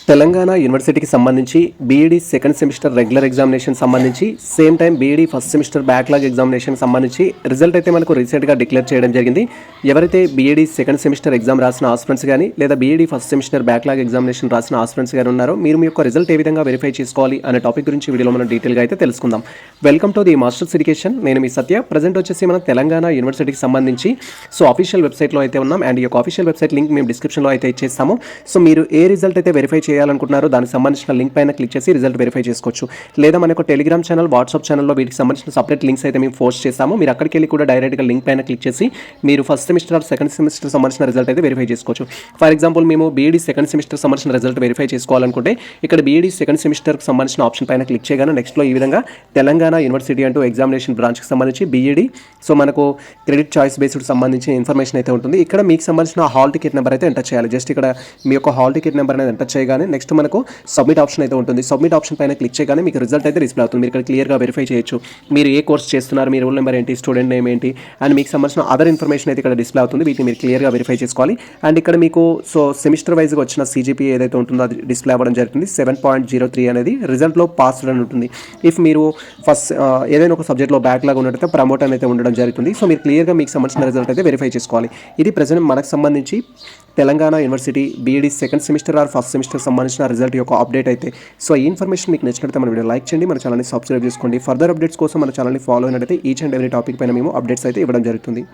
తెలంగాణ యూనివర్సిటీకి సంబంధించి BEd second semester regular examination సంబంధించి same time BEd first semester backlog examination సంబంధించి రిజల్ట్ అయితే మనకు రీసెంట్గా డిక్లేర్ చేయడం జరిగింది. ఎవరైతే బీఈడీ సెకండ్ సెమిస్టర్ ఎగ్జామ్ రాసిన ఆస్పిరెంట్స్ కానీ లేదా BEd first semester backlog examination రాసిన ఆస్పిరెంట్స్ కానీ ఉన్నారో మీరు మీ యొక్క రిజల్ట్ ఏ విధంగా వెరిఫై చేసుకోవాలి అనే టాపిక్ గురించి వీడియోలో మనం డీటెయిల్గా అయితే తెలుసుకుందాం. Welcome to the masters education. నేను మీ సత్య. ప్రజెంట్ వచ్చేసి మనం తెలంగాణ యూనివర్సిటీకి సంబంధించి ఆఫీషియల్ వెబ్సైట్లో అయితే ఉన్నాం. అండ్ ఈ యొక్క ఆఫీషియల్ వెబ్సైట్ లింక్ మేము డిస్క్రిప్షన్లో అయితే ఇచ్చేస్తాము. సో మీరు ఏ రిజల్ట్ అయితే వెరిఫై చేయాలనుకుంటున్నారో దానికి సంబంధించిన లింక్ పైన క్లిక్ చేసి రిజల్ట్ వెరిఫై చేసుకోవచ్చు. లేదా మన యొక్క టెలిగ్రామ్ ఛానల్, వాట్సాప్ ఛానల్లో వీటికి సంబంధించిన సపరేట్ లింక్స్ అయితే మేము పోస్ట్ చేస్తాము. మీరు అక్కడికి వెళ్ళి కూడా డైరెక్ట్గా లింక్ పైన క్లిక్ చేసి మీరు first semester or second semester సంబంధించిన రిజల్ట్ అయితే వెరిఫై చేసుకోవచ్చు. ఫర్ ఎగ్జాంపుల్ మేము బీఈడీ సెకండ్ సెమిస్టర్ సంబంధించిన రిజల్ట్ వెరిఫై చేసుకోవాలనుకుంటే ఇక్కడ బీఈడీ సెకండ్ సెమిస్టర్కి సంబంధించిన ఆప్షన్ పైన క్లిక్ చేయగానే నెక్స్ట్లో ఈ విధంగా తెలంగాణ యూనివర్సిటీ అంటూ ఎగ్జామినేషన్ బ్రాంచ్కి సంబంధించి బీఈడీ మనకు క్రెడిట్ చాయిస్ బేస్డ్ సంబంధించిన ఇన్ఫర్మేషన్ అయితే ఉంటుంది. ఇక్కడ మీకు సంబంధించిన హాల్ టికెట్ నెంబర్ అయితే ఎంటర్ చేయాలి. జస్ట్ ఇక్కడ మీ యొక్క హాల్ టికెట్ నెంబర్ అనేది ఎంటర్ చేయగానే నెక్స్ట్ మనకు సబ్మిట్ ఆప్షన్ అయితే ఉంటుంది. సబ్మిట్ ఆప్షన్ పైన క్లిక్ చేయగానే మీకు రిజల్ట్ అయితే డిస్ప్లే అవుతుంది. మీరు ఇక్కడ క్లియర్గా వెరిఫై చేయొచ్చు. మీరు ఏ కోర్స్ చేస్తున్నారు, మీ రోల్ నెంబర్ ఏంటి, స్టూడెంట్ నేమ్ ఏంటి అండ్ మీకు సంబంధించిన అదర్ ఇన్ఫర్మేషన్ అయితే ఇక్కడ డిస్ప్లే అవుతుంది. వీటిని మీరు క్లియర్గా వెరిఫై చేసుకోవాలి. అండ్ ఇక్కడ మీకు సెమిస్టర్ వైజ్గా వచ్చిన CGPA ఏదైతే ఉంటుందో అది డిస్ప్లే అవ్వడం జరుగుతుంది. 7.03 అనేది రిజల్ట్లో పాస్డ్ అని ఉంటుంది. ఇఫ్ మీరు ఫస్ట్ ఏదైనా ఒక సబ్జెక్ట్లో బ్యాక్లాగ్ ఉన్నట్టయితే ప్రమోట్ అనేది ఉండడం జరుగుతుంది. సో మీరు క్లియర్గా మీకు సంబంధించిన రిజల్ట్ అయితే వెరిఫై చేసుకోవాలి. ఇది ప్రజెంట్ మనకు సంబంధించి Telangana university BEd second semester or first semester సంబంధించిన రిజల్ట్ యొక్క అప్డేట్ అయితే. సో ఈ ఇన్ఫర్మేషన్ మీకు నచ్చినట్లయితే మన వీడియో లైక్ చేయండి, మన ఛానల్ని సబ్స్క్రైబ్ చేసుకోండి. ఫర్దర్ అప్డేట్స్ కోసం మన ఛానల్ని ఫాలో అయినట్లయితే ఈచ్ అండ్ ఎవ్రీ టాపిక్ పైన మేము అప్డేట్స్ అయితే ఇవ్వడం జరుగుతుంది.